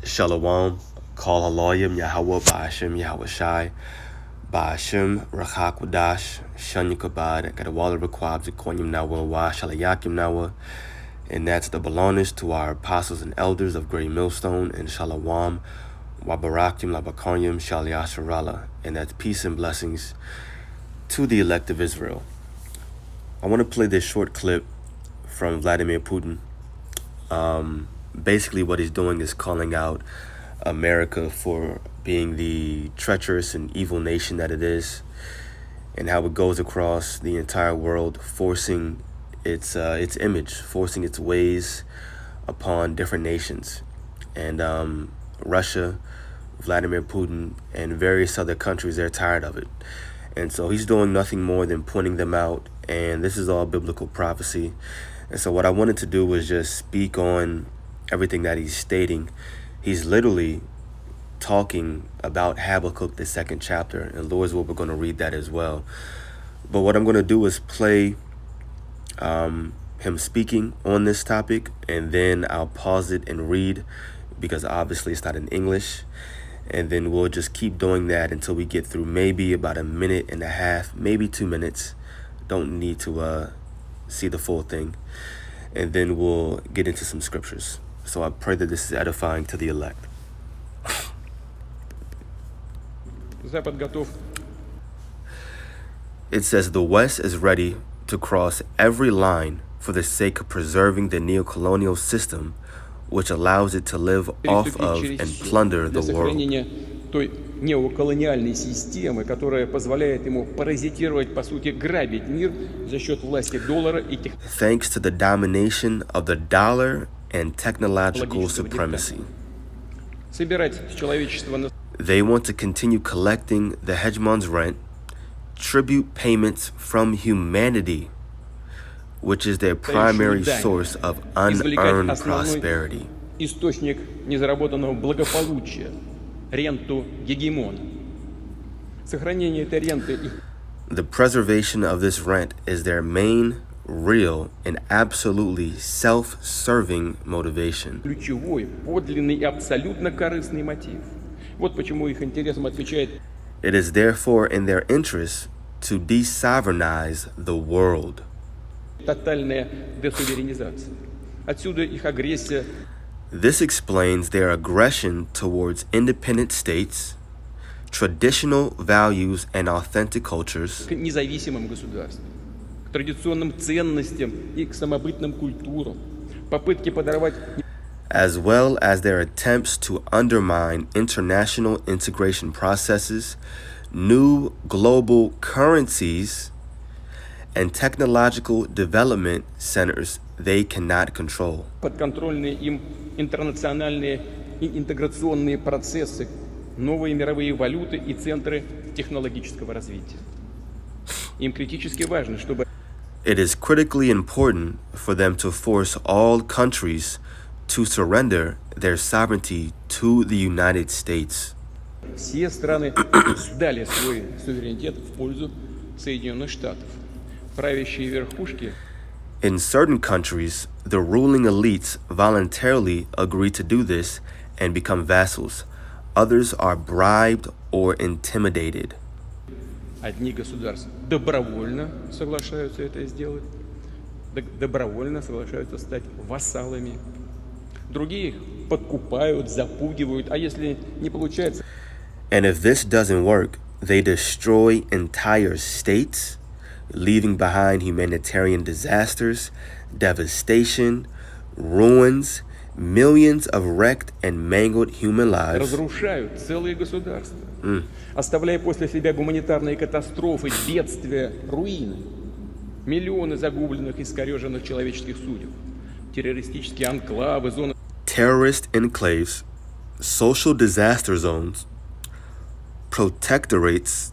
Shalom, Call Haloyim, Yahweh, Ba'ashem, Yahweh Shai, Ba'ashem, Rachak Wadash, Shanya Kabad, Gadawala Requab, Zikonyim Nawa, Wa, Shalayakim Nawa, and that's the belongings to our apostles and elders of Great Millstone, and Shalawam, Wabarakim, Labakonyim, Shalyasharala, and that's peace and blessings to the elect of Israel. I want to play this short clip from Vladimir Putin. Basically what he's doing is calling out America for being the treacherous and evil nation that it is, and how it goes across the entire world, forcing its image, forcing its ways upon different nations. And Russia, Vladimir Putin, and various other countries, they're tired of it. And so he's doing nothing more than pointing them out, and this is all biblical prophecy. And so what I wanted to do was just speak on everything that he's stating. He's literally talking about Habakkuk, the second chapter, and Lord's will, we're going to read that as well. But what I'm going to do is play him speaking on this topic, and then I'll pause it and read, because obviously it's not in English. And then we'll just keep doing that until we get through maybe about a minute and a half, maybe 2 minutes. Don't need to see the full thing. And then we'll get into some scriptures. So I pray that this is edifying to the elect. It says, the West is ready to cross every line for the sake of preserving the neocolonial system, which allows it to live off of and plunder the world. Той неоколониальной системы, которая позволяет ему паразитировать, по сути, грабить мир за счет власти доллара и Thanks to the domination of the dollar and technological supremacy. Собирать с человечества. They want to continue collecting the hegemon's rent, tribute payments from humanity, which is their primary source of unearned prosperity. Источник незаработанного благополучия, ренту гегемона. Сохранение этой ренты. The preservation of this rent is their main, real, and absolutely self-serving motivation. Ключевой, подлинный и абсолютно корыстный мотив. Вот почему их интересам отвечает. It is therefore in their interest to de-sovereignize the world. Тотальная десуверенизация. Отсюда их агрессия. This explains their aggression towards independent states, traditional values and authentic cultures, К независимым государствам, к традиционным ценностям и к самобытным культурам. Попытки подорвать. as well as their attempts to undermine international integration processes, new global currencies, and technological development centers they cannot control. Подконтрольные им интернациональные и интеграционные процессы, новые мировые валюты и центры технологического развития. Им критически важно, чтобы It is critically important for them to force all countries to surrender their sovereignty to the United States. все страны сдали свой суверенитет в пользу Соединенных Штатов. Правящие верхушки In certain countries, the ruling elites voluntarily agree to do this and become vassals. Others are bribed or intimidated. одни государства добровольно соглашаются это сделать, добровольно соглашаются стать вассалами. Другие их подкупают, запугивают, а если не получается... And if this doesn't work, they destroy entire states, leaving behind humanitarian disasters, devastation, ruins, millions of wrecked and mangled human lives. Разрушают целые государства, оставляя после себя гуманитарные катастрофы, бедствия, руины. Миллионы загубленных, искореженных человеческих судеб. Террористические анклавы, зоны... Terrorist enclaves, social disaster zones, protectorates,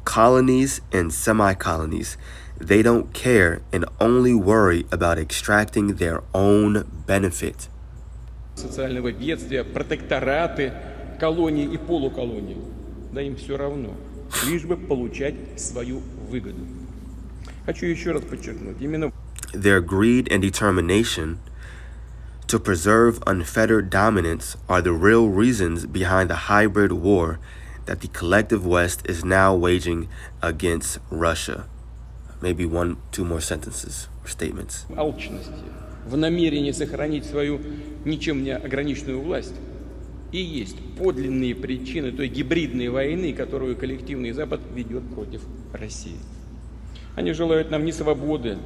colonies, and semi-colonies. They don't care and only worry about extracting their own benefit. Социального бедствия, протектораты, колонии и полуколонии. Да им все равно, лишь бы получать свою выгоду. Хочу еще раз подчеркнуть, именно Their greed and determination to preserve unfettered dominance are the real reasons behind the hybrid war that the collective West is now waging against Russia. Maybe one, two more sentences or statements. Алчности, в намерении сохранить свою ничем не ограниченную власть и есть подлинные причины той гибридной войны, которую коллективный Запад ведет против России. Они желают нам не свободы,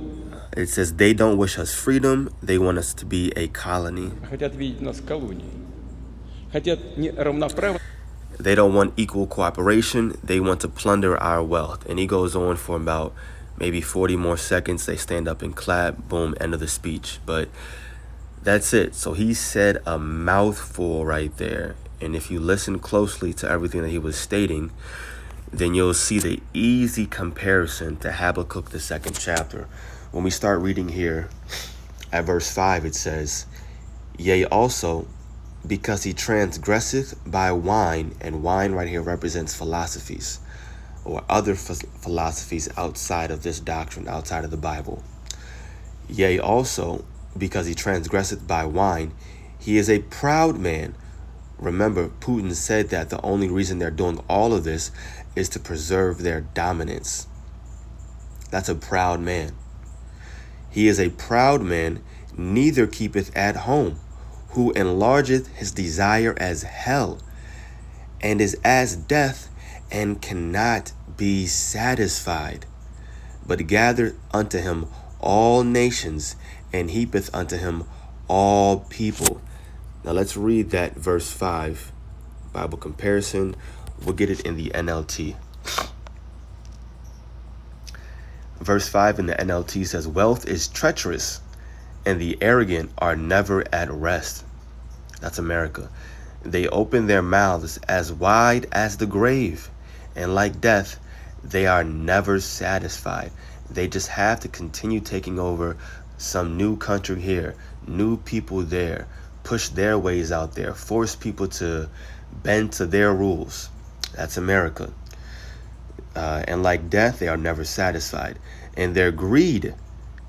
It says they don't wish us freedom, they want us to be a colony. а хотят видеть нас колонией. Хотят не равноправно. They don't want equal cooperation, they want to plunder our wealth. And he goes on for about maybe 40 more seconds. They stand up and clap, boom, end of the speech. But that's it. So he said a mouthful right there. And if you listen closely to everything that he was stating, then you'll see the easy comparison to Habakkuk, the 2nd chapter. When we start reading here at verse 5, it says, Yea, also, because he transgresseth by wine, and wine right here represents philosophies or other philosophies outside of this doctrine, outside of the Bible. Yea, also, because he transgresseth by wine, he is a proud man. Remember, Putin said that the only reason they're doing all of this is to preserve their dominance. That's a proud man. He is a proud man, neither keepeth at home, who enlargeth his desire as hell, and is as death, and cannot be satisfied, but gathereth unto him all nations, and heapeth unto him all people. Now let's read that verse 5, Bible comparison. We'll get it in the NLT. Verse 5 in the NLT says, Wealth is treacherous, and the arrogant are never at rest. That's America. They open their mouths as wide as the grave, and like death, they are never satisfied. They just have to continue taking over some new country here, new people there, push their ways out there, force people to bend to their rules. That's America. And like death, they are never satisfied. In their greed,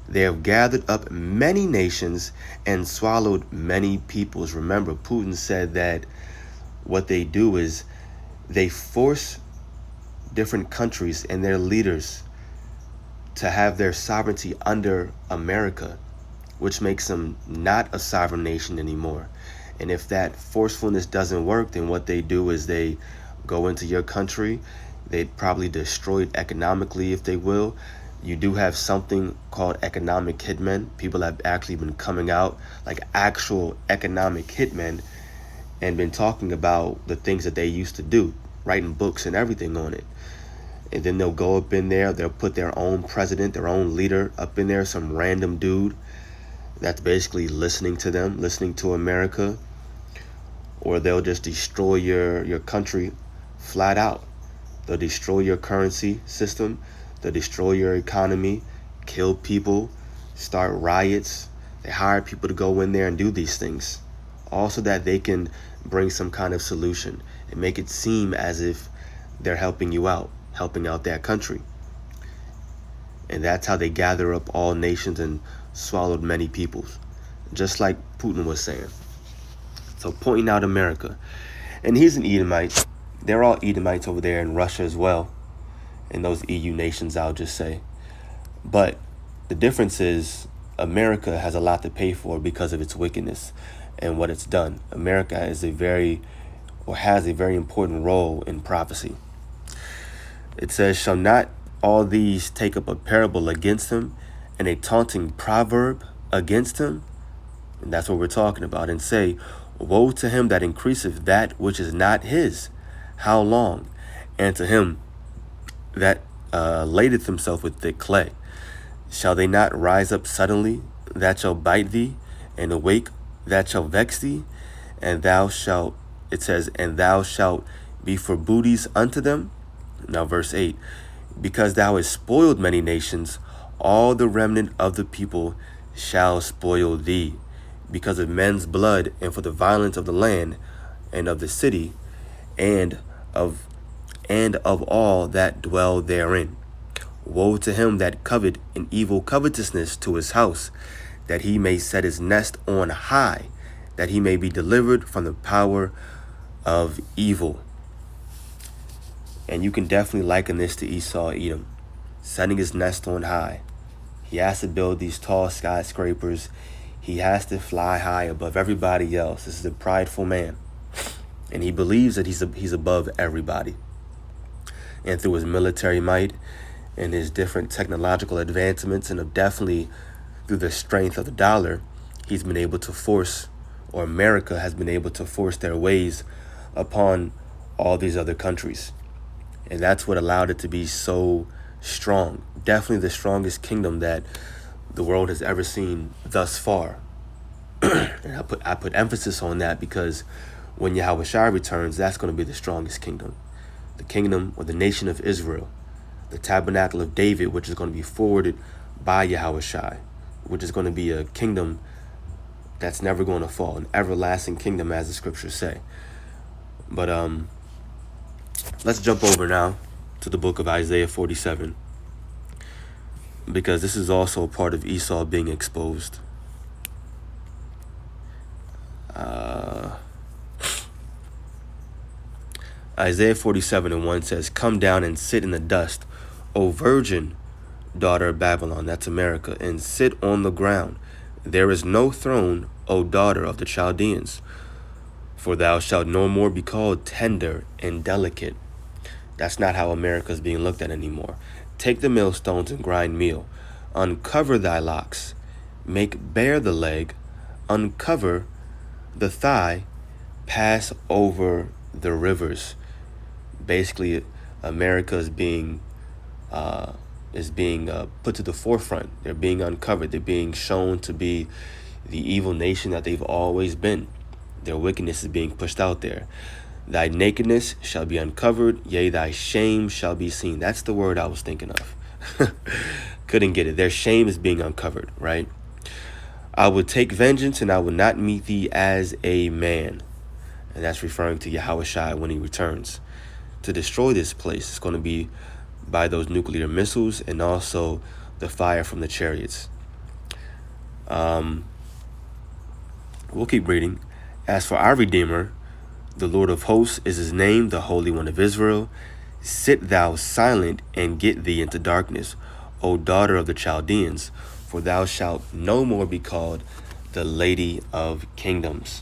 they have gathered up many nations and swallowed many peoples. Remember, Putin said that what they do is they force different countries and their leaders to have their sovereignty under America, which makes them not a sovereign nation anymore. And if that forcefulness doesn't work, then what they do is they go into your country. They'd probably destroy it economically if they will. You do have something called economic hitmen. People have actually been coming out like actual economic hitmen and been talking about the things that they used to do, writing books and everything on it. And then they'll go up in there, they'll put their own president, their own leader up in there, some random dude that's basically listening to them, listening to America. Or they'll just destroy your country flat out. They'll destroy your currency system. They'll destroy your economy, kill people, start riots. They hire people to go in there and do these things, all so that they can bring some kind of solution and make it seem as if they're helping you out, helping out that country. And that's how they gather up all nations and swallowed many peoples, just like Putin was saying. So pointing out America. And he's an Edomite. They're all Edomites over there in Russia as well. And those EU nations, I'll just say. But the difference is America has a lot to pay for because of its wickedness and what it's done. America has a very important role in prophecy. It says, shall not all these take up a parable against him and a taunting proverb against him? And that's what we're talking about. And say, woe to him that increaseth that which is not his. How long? And to him that ladeth himself with thick clay. Shall they not rise up suddenly that shall bite thee, and awake that shall vex thee? And thou shalt, it says, and thou shalt be for booties unto them. Now verse 8, because thou hast spoiled many nations, all the remnant of the people shall spoil thee, because of men's blood, and for the violence of the land, and of the city, and of all that dwell therein. Woe to him that covet an evil covetousness to his house, that he may set his nest on high, that he may be delivered from the power of evil. And you can definitely liken this to Esau, Edom, setting his nest on high. He has to build these tall skyscrapers. He has to fly high above everybody else. This is a prideful man. And he believes that he's above everybody. And through his military might and his different technological advancements, and definitely through the strength of the dollar, he's been able to force, or America has been able to force their ways upon all these other countries. And that's what allowed it to be so strong. Definitely the strongest kingdom that the world has ever seen thus far. And I put emphasis on that because when Yahushua returns, that's going to be the strongest kingdom. The kingdom or the nation of Israel, the tabernacle of David, which is going to be forwarded by Yahushua, which is going to be a kingdom that's never going to fall, an everlasting kingdom, as the scriptures say. But let's jump over now to the book of Isaiah 47, because this is also a part of Esau being exposed. Isaiah 47:1 says, "Come down and sit in the dust, O virgin daughter of Babylon," that's America, "and sit on the ground. There is no throne, O daughter of the Chaldeans, for thou shalt no more be called tender and delicate." That's not how America is being looked at anymore. "Take the millstones and grind meal. Uncover thy locks. Make bare the leg. Uncover the thigh. Pass over the rivers." Basically, America is being put to the forefront. They're being uncovered. They're being shown to be the evil nation that they've always been. Their wickedness is being pushed out there. "Thy nakedness shall be uncovered, yea, thy shame shall be seen." That's the word I was thinking of. Couldn't get it. Their shame is being uncovered, right? "I will take vengeance, and I will not meet thee as a man." And that's referring to Yahushua when he returns to destroy this place. It's going to be by those nuclear missiles and also the fire from the chariots. We'll keep reading. "As for our Redeemer, the Lord of hosts is his name, the Holy One of Israel. Sit thou silent and get thee into darkness, O daughter of the Chaldeans, for thou shalt no more be called the Lady of Kingdoms."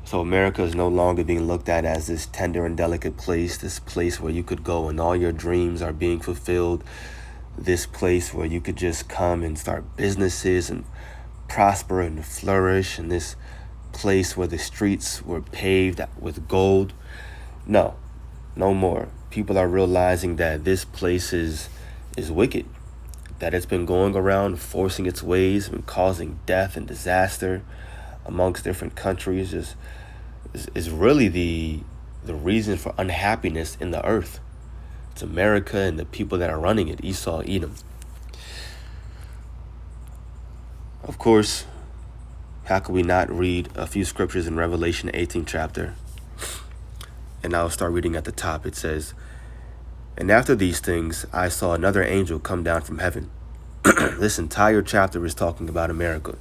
So America is no longer being looked at as this tender and delicate place, this place where you could go and all your dreams are being fulfilled, this place where you could just come and start businesses and prosper and flourish, and this place where the streets were paved with gold. No more. People are realizing that this place is wicked, that it's been going around forcing its ways and causing death and disaster amongst different countries. Is really the reason for unhappiness in the earth. It's America and the people that are running it, Esau, Edom. Of course, how could we not read a few scriptures in Revelation 18 chapter? And I'll start reading at the top. It says, "And after these things, I saw another angel come down from heaven." This entire chapter is talking about America.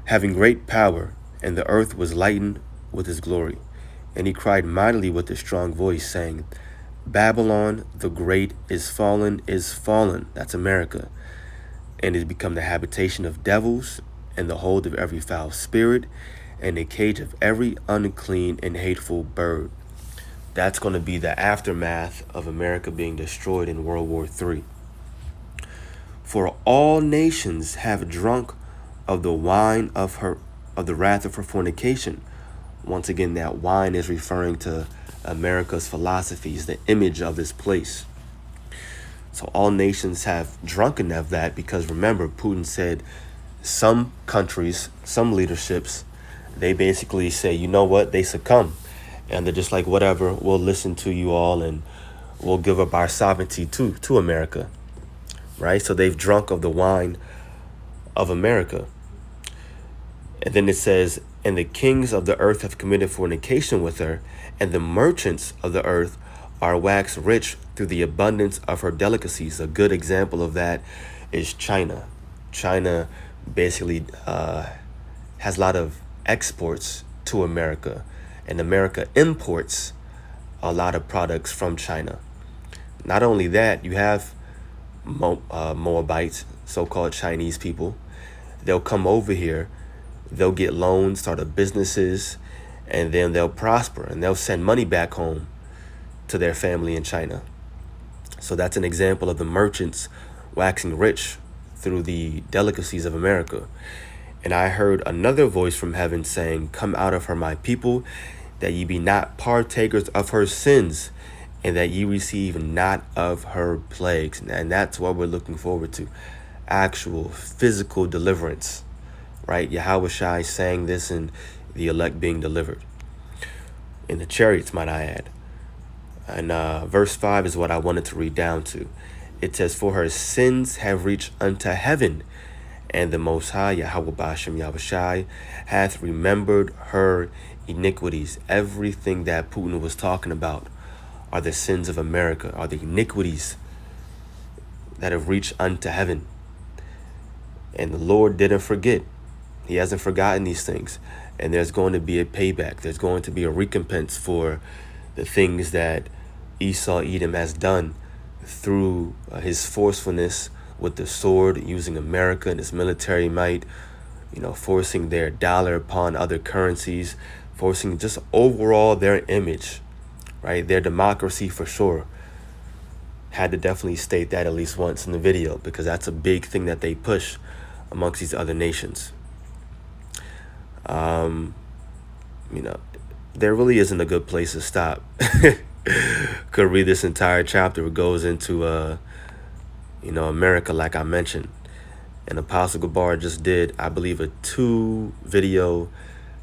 "Having great power, and the earth was lightened with his glory. And he cried mightily with a strong voice, saying, Babylon the great is fallen, that's America, and is become the habitation of devils, and the hold of every foul spirit, and a cage of every unclean and hateful bird." That's going to be the aftermath of America being destroyed in World War III. "For all nations have drunk of the wine of the wrath of her fornication." Once again, that wine is referring to America's philosophies, the image of this place. So all nations have drunken of that, because remember, Putin said some countries, some leaderships, they basically say, you know what, they succumb. And they're just like, whatever, we'll listen to you all and we'll give up our sovereignty to America, right? So they've drunk of the wine of America. And then it says, "And the kings of the earth have committed fornication with her, and the merchants of the earth are waxed rich through the abundance of her delicacies." A good example of that is China. China basically has a lot of exports to America, and America imports a lot of products from China. Not only that, you have Moabites, so-called Chinese people. They'll come over here, they'll get loans, start up businesses, and then they'll prosper and they'll send money back home to their family in China. So that's an example of the merchants waxing rich through the delicacies of America. And I heard another voice from heaven saying, "Come out of her, my people, that ye be not partakers of her sins, and that ye receive not of her plagues." And that's what we're looking forward to. Actual physical deliverance, right? Yahweh Shai saying this and the elect being delivered. In the chariots, might I add. And verse 5 is what I wanted to read down to. It says, "For her sins have reached unto heaven, and the Most High, Yahweh Bashem Yahushai, hath remembered her iniquities." Everything that Putin was talking about are the sins of America, are the iniquities that have reached unto heaven. And the Lord didn't forget. He hasn't forgotten these things. And there's going to be a payback. There's going to be a recompense for the things that Esau Edom has done through his forcefulness with the sword, using America and its military might, forcing their dollar upon other currencies, forcing just overall their image, right? Their democracy for sure. Had to definitely state that at least once in the video, because that's a big thing that they push amongst these other nations. There really isn't a good place to stop. Could read this entire chapter. It goes into, America, like I mentioned. And Apostle Gabar just did, I believe, a 2-video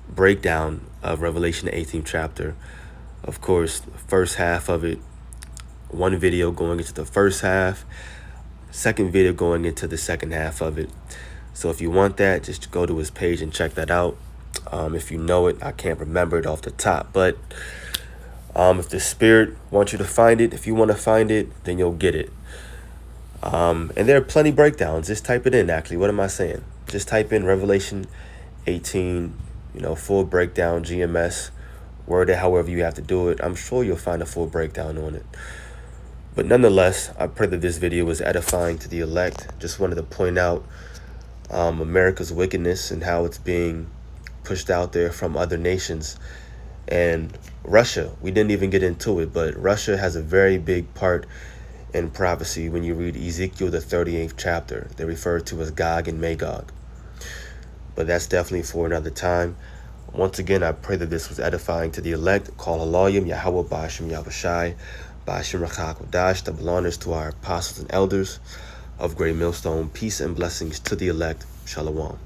breakdown of Revelation 18th chapter. Of course, the first half of it, one video going into the first half, second video going into the second half of it. So if you want that, just go to his page and check that out. If you know it, I can't remember it off the top, but if the Spirit wants you to find it, if you want to find it, then you'll get it. And there are plenty breakdowns. Just type it in, actually. What am I saying? Just type in Revelation 18, full breakdown, GMS, word it however you have to do it. I'm sure you'll find a full breakdown on it. But nonetheless, I pray that this video was edifying to the elect. Just wanted to point out America's wickedness and how it's being pushed out there from other nations. And Russia, we didn't even get into it, but Russia has a very big part in prophecy. When you read Ezekiel, the 38th chapter, they're referred to as Gog and Magog. But that's definitely for another time. Once again, I pray that this was edifying to the elect. Call Halayim, Yahweh Bashem Yahushai, Bashem Rachak Wadash, double honors to our apostles and elders of Great Millstone. Peace and blessings to the elect. Shalom.